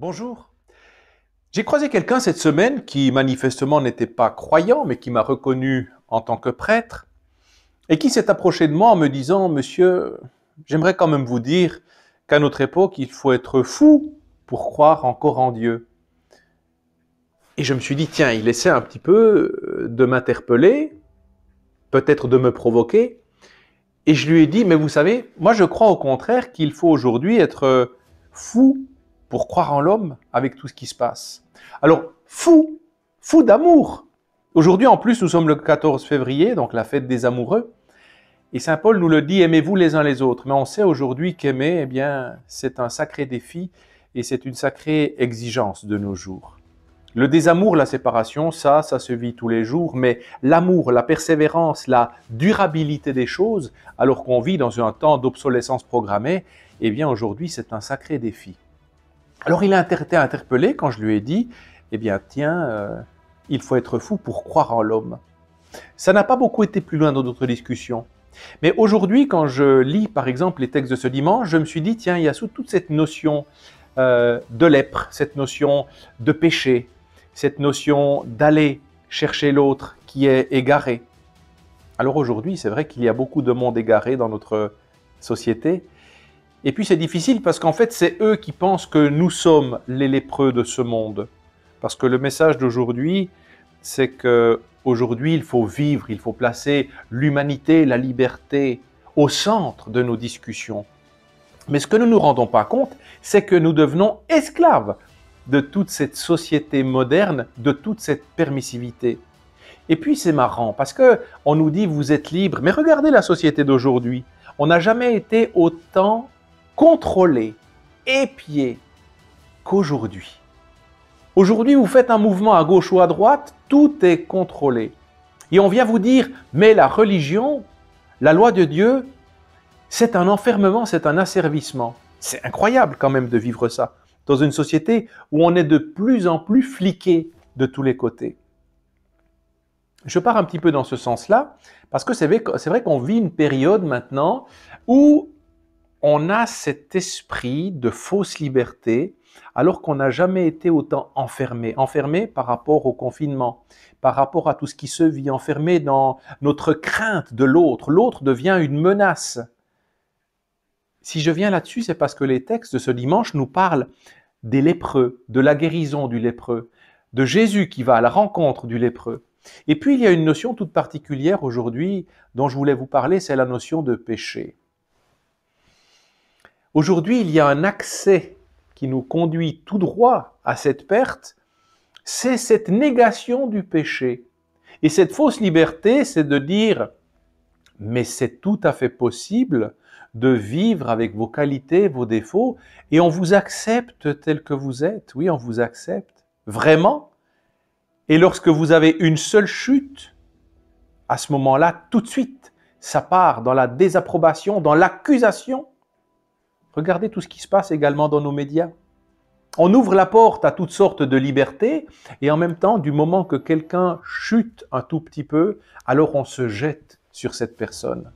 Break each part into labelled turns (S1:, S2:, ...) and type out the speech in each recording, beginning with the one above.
S1: Bonjour. J'ai croisé quelqu'un cette semaine qui manifestement n'était pas croyant, mais qui m'a reconnu en tant que prêtre, et qui s'est approché de moi en me disant, Monsieur, j'aimerais quand même vous dire qu'à notre époque, il faut être fou pour croire encore en Dieu. Et je me suis dit, tiens, il essaie un petit peu de m'interpeller, peut-être de me provoquer, et je lui ai dit, mais vous savez, moi je crois au contraire qu'il faut aujourd'hui être fou pour croire en l'homme avec tout ce qui se passe. Alors, fou d'amour. Aujourd'hui, en plus, nous sommes le 14 février, donc la fête des amoureux. Et Saint Paul nous le dit, aimez-vous les uns les autres. Mais on sait aujourd'hui qu'aimer, eh bien, c'est un sacré défi et c'est une sacrée exigence de nos jours. Le désamour, la séparation, ça se vit tous les jours, mais l'amour, la persévérance, la durabilité des choses, alors qu'on vit dans un temps d'obsolescence programmée, eh bien aujourd'hui c'est un sacré défi. Alors il a été interpellé quand je lui ai dit, eh bien tiens, il faut être fou pour croire en l'homme. Ça n'a pas beaucoup été plus loin dans notre discussion. Mais aujourd'hui, quand je lis par exemple les textes de ce dimanche, je me suis dit, tiens, il y a sous toute cette notion de lèpre, cette notion de péché, cette notion d'aller chercher l'autre qui est égaré. Alors aujourd'hui, c'est vrai qu'il y a beaucoup de monde égaré dans notre société. Et puis c'est difficile parce qu'en fait, c'est eux qui pensent que nous sommes les lépreux de ce monde. Parce que le message d'aujourd'hui, c'est qu'aujourd'hui, il faut vivre, il faut placer l'humanité, la liberté au centre de nos discussions. Mais ce que nous ne nous rendons pas compte, c'est que nous devenons esclaves de toute cette société moderne, de toute cette permissivité. Et puis c'est marrant parce qu'on nous dit vous êtes libre, mais regardez la société d'aujourd'hui. On n'a jamais été autant contrôlé, épié qu'aujourd'hui. Aujourd'hui, vous faites un mouvement à gauche ou à droite, tout est contrôlé. Et on vient vous dire, mais la religion, la loi de Dieu, c'est un enfermement, c'est un asservissement. C'est incroyable quand même de vivre ça, dans une société où on est de plus en plus fliqué de tous les côtés. Je pars un petit peu dans ce sens-là, parce que c'est vrai qu'on vit une période maintenant où on a cet esprit de fausse liberté, alors qu'on n'a jamais été autant enfermé. Enfermé par rapport au confinement, par rapport à tout ce qui se vit, enfermé dans notre crainte de l'autre. L'autre devient une menace. Si je viens là-dessus, c'est parce que les textes de ce dimanche nous parlent des lépreux, de la guérison du lépreux, de Jésus qui va à la rencontre du lépreux. Et puis il y a une notion toute particulière aujourd'hui dont je voulais vous parler, c'est la notion de péché. Aujourd'hui, il y a un accès qui nous conduit tout droit à cette perte, c'est cette négation du péché. Et cette fausse liberté, c'est de dire, mais c'est tout à fait possible de vivre avec vos qualités, vos défauts, et on vous accepte tel que vous êtes. Oui, on vous accepte. Vraiment. Et lorsque vous avez une seule chute, à ce moment-là, tout de suite, ça part dans la désapprobation, dans l'accusation. Regardez tout ce qui se passe également dans nos médias. On ouvre la porte à toutes sortes de libertés et en même temps, du moment que quelqu'un chute un tout petit peu, alors on se jette sur cette personne.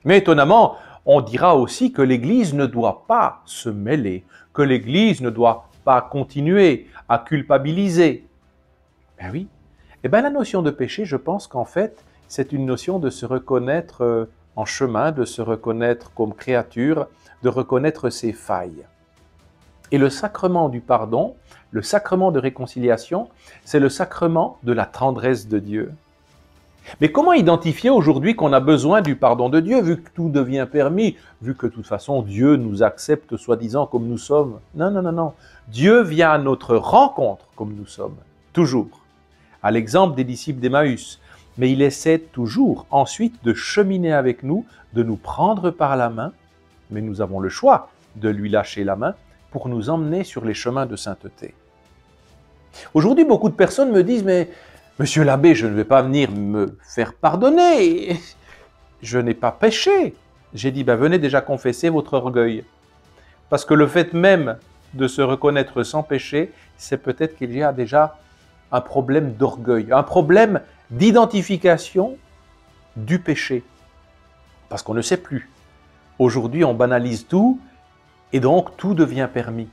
S1: Mais étonnamment, on dira aussi que l'Église ne doit pas se mêler, que l'Église ne doit pas continuer à culpabiliser. Ben oui. Eh bien la notion de péché, je pense qu'en fait, c'est une notion de se reconnaître en chemin, de se reconnaître comme créature, de reconnaître ses failles. Et le sacrement du pardon, le sacrement de réconciliation, c'est le sacrement de la tendresse de Dieu. Mais comment identifier aujourd'hui qu'on a besoin du pardon de Dieu, vu que tout devient permis, vu que de toute façon Dieu nous accepte soi-disant comme nous sommes? Non, non, non, non. Dieu vient à notre rencontre comme nous sommes, toujours. À l'exemple des disciples d'Emmaüs. Mais il essaie toujours ensuite de cheminer avec nous, de nous prendre par la main, mais nous avons le choix de lui lâcher la main pour nous emmener sur les chemins de sainteté. Aujourd'hui, beaucoup de personnes me disent, mais Monsieur l'abbé, je ne vais pas venir me faire pardonner, je n'ai pas péché. J'ai dit, venez déjà confesser votre orgueil. Parce que le fait même de se reconnaître sans péché, c'est peut-être qu'il y a déjà un problème d'orgueil, un problème d'identification du péché. Parce qu'on ne sait plus. Aujourd'hui, on banalise tout et donc tout devient permis.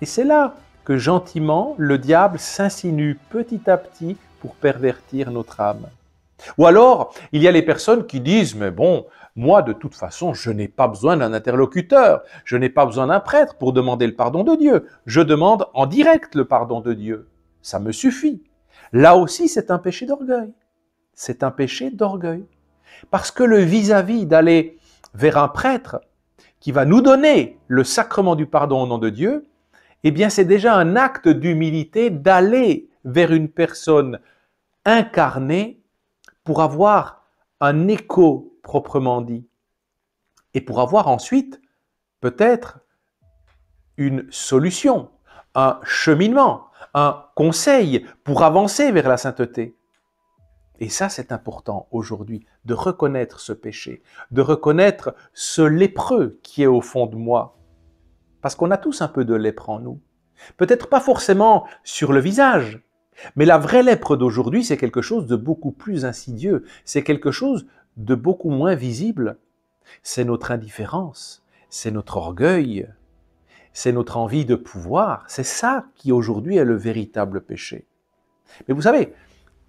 S1: Et c'est là que gentiment, le diable s'insinue petit à petit pour pervertir notre âme. Ou alors, il y a les personnes qui disent, mais bon, moi, de toute façon, je n'ai pas besoin d'un interlocuteur, je n'ai pas besoin d'un prêtre pour demander le pardon de Dieu. Je demande en direct le pardon de Dieu. Ça me suffit. Là aussi, c'est un péché d'orgueil. C'est un péché d'orgueil. Parce que le vis-à-vis d'aller vers un prêtre qui va nous donner le sacrement du pardon au nom de Dieu, eh bien, c'est déjà un acte d'humilité d'aller vers une personne incarnée pour avoir un écho proprement dit et pour avoir ensuite peut-être une solution, un cheminement, un conseil pour avancer vers la sainteté. Et ça, c'est important aujourd'hui, de reconnaître ce péché, de reconnaître ce lépreux qui est au fond de moi. Parce qu'on a tous un peu de lèpre en nous. Peut-être pas forcément sur le visage, mais la vraie lèpre d'aujourd'hui, c'est quelque chose de beaucoup plus insidieux, c'est quelque chose de beaucoup moins visible. C'est notre indifférence, c'est notre orgueil, c'est notre envie de pouvoir. C'est ça qui aujourd'hui est le véritable péché. Mais vous savez,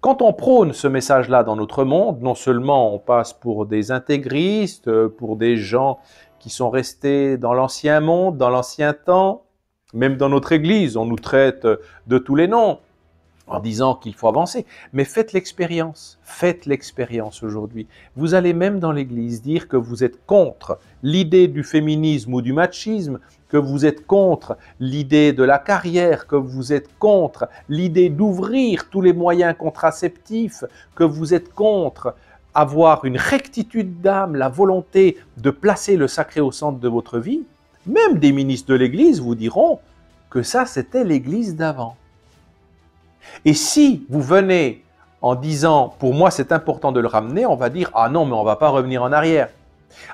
S1: quand on prône ce message-là dans notre monde, non seulement on passe pour des intégristes, pour des gens qui sont restés dans l'ancien monde, dans l'ancien temps, même dans notre Église, on nous traite de tous les noms en disant qu'il faut avancer. Mais faites l'expérience aujourd'hui. Vous allez même dans l'Église dire que vous êtes contre l'idée du féminisme ou du machisme, que vous êtes contre l'idée de la carrière, que vous êtes contre l'idée d'ouvrir tous les moyens contraceptifs, que vous êtes contre avoir une rectitude d'âme, la volonté de placer le sacré au centre de votre vie. Même des ministres de l'Église vous diront que ça, c'était l'Église d'avant. Et si vous venez en disant « pour moi c'est important de le ramener », on va dire « ah non, mais on ne va pas revenir en arrière ».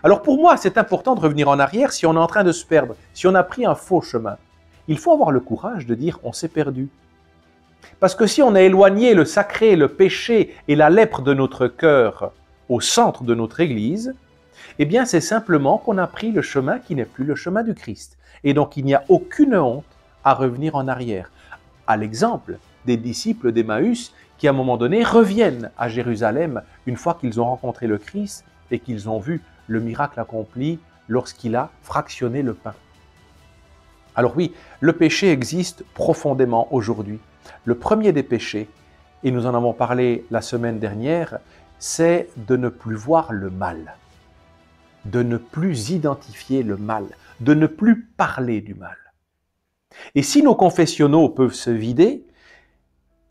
S1: Alors pour moi, c'est important de revenir en arrière si on est en train de se perdre, si on a pris un faux chemin. Il faut avoir le courage de dire « on s'est perdu ». Parce que si on a éloigné le sacré, le péché et la lèpre de notre cœur au centre de notre Église, eh bien c'est simplement qu'on a pris le chemin qui n'est plus le chemin du Christ. Et donc il n'y a aucune honte à revenir en arrière. À l'exemple des disciples d'Emmaüs qui à un moment donné reviennent à Jérusalem une fois qu'ils ont rencontré le Christ et qu'ils ont vu le miracle accompli lorsqu'il a fractionné le pain. Alors oui, le péché existe profondément aujourd'hui. Le premier des péchés, et nous en avons parlé la semaine dernière, c'est de ne plus voir le mal, de ne plus identifier le mal, de ne plus parler du mal. Et si nos confessionnaux peuvent se vider,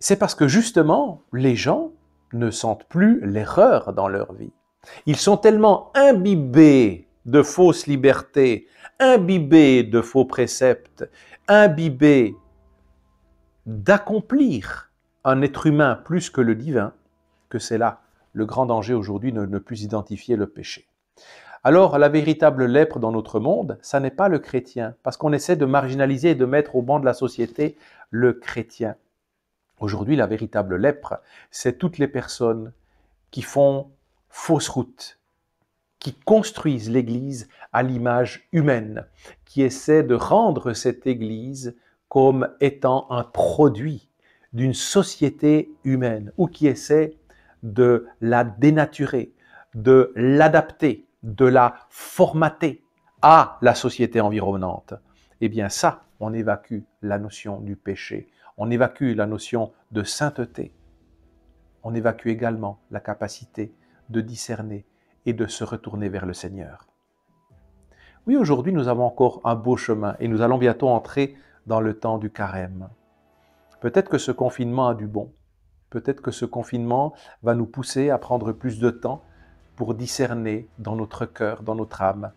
S1: c'est parce que justement, les gens ne sentent plus l'erreur dans leur vie. Ils sont tellement imbibés de fausses libertés, imbibés de faux préceptes, imbibés d'accomplir un être humain plus que le divin, que c'est là le grand danger aujourd'hui de ne plus identifier le péché. Alors, la véritable lèpre dans notre monde, ça n'est pas le chrétien, parce qu'on essaie de marginaliser et de mettre au banc de la société le chrétien. Aujourd'hui, la véritable lèpre, c'est toutes les personnes qui font fausse route, qui construisent l'Église à l'image humaine, qui essaient de rendre cette Église comme étant un produit d'une société humaine, ou qui essaient de la dénaturer, de l'adapter, de la formater à la société environnante. Eh bien ça, on évacue la notion du péché, on évacue la notion de sainteté, on évacue également la capacité de discerner et de se retourner vers le Seigneur. Oui, aujourd'hui, nous avons encore un beau chemin et nous allons bientôt entrer dans le temps du carême. Peut-être que ce confinement a du bon. Peut-être que ce confinement va nous pousser à prendre plus de temps pour discerner dans notre cœur, dans notre âme,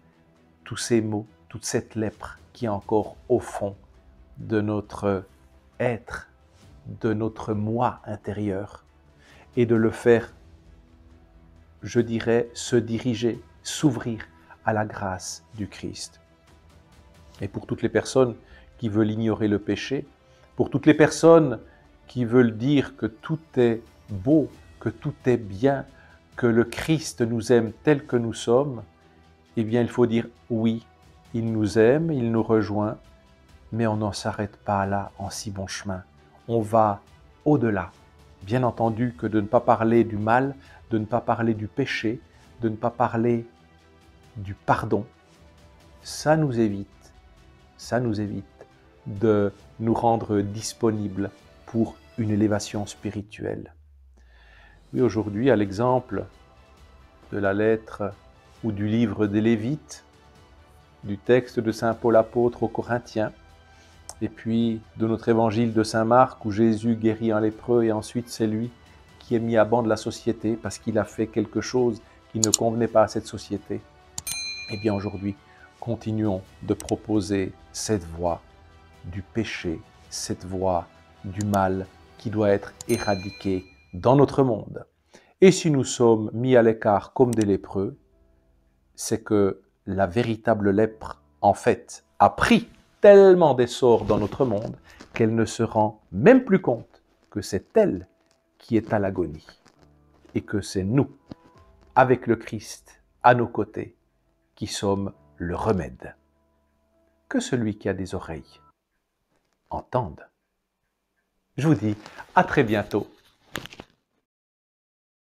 S1: tous ces mots, toute cette lèpre qui est encore au fond de notre être, de notre moi intérieur, et de le faire, je dirais, se diriger, s'ouvrir à la grâce du Christ. Et pour toutes les personnes qui veulent ignorer le péché, pour toutes les personnes qui veulent dire que tout est beau, que tout est bien, que le Christ nous aime tel que nous sommes, eh bien il faut dire oui, il nous aime, il nous rejoint, Mais on n'en s'arrête pas là en si bon chemin. On va au-delà. Bien entendu que de ne pas parler du mal, de ne pas parler du péché, de ne pas parler du pardon, ça nous évite de nous rendre disponibles pour une élévation spirituelle. Oui, aujourd'hui, à l'exemple de la lettre ou du livre des Lévites, du texte de saint Paul apôtre aux Corinthiens, et puis de notre évangile de saint Marc où Jésus guérit un lépreux et ensuite c'est lui qui est mis à banc de la société parce qu'il a fait quelque chose qui ne convenait pas à cette société. Eh bien aujourd'hui, continuons de proposer cette voie du péché, cette voie du mal qui doit être éradiquée dans notre monde. Et si nous sommes mis à l'écart comme des lépreux, c'est que la véritable lèpre, en fait, a pris tellement d'essor dans notre monde qu'elle ne se rend même plus compte que c'est elle qui est à l'agonie et que c'est nous, avec le Christ à nos côtés, qui sommes le remède. Que celui qui a des oreilles entende. Je vous dis à très bientôt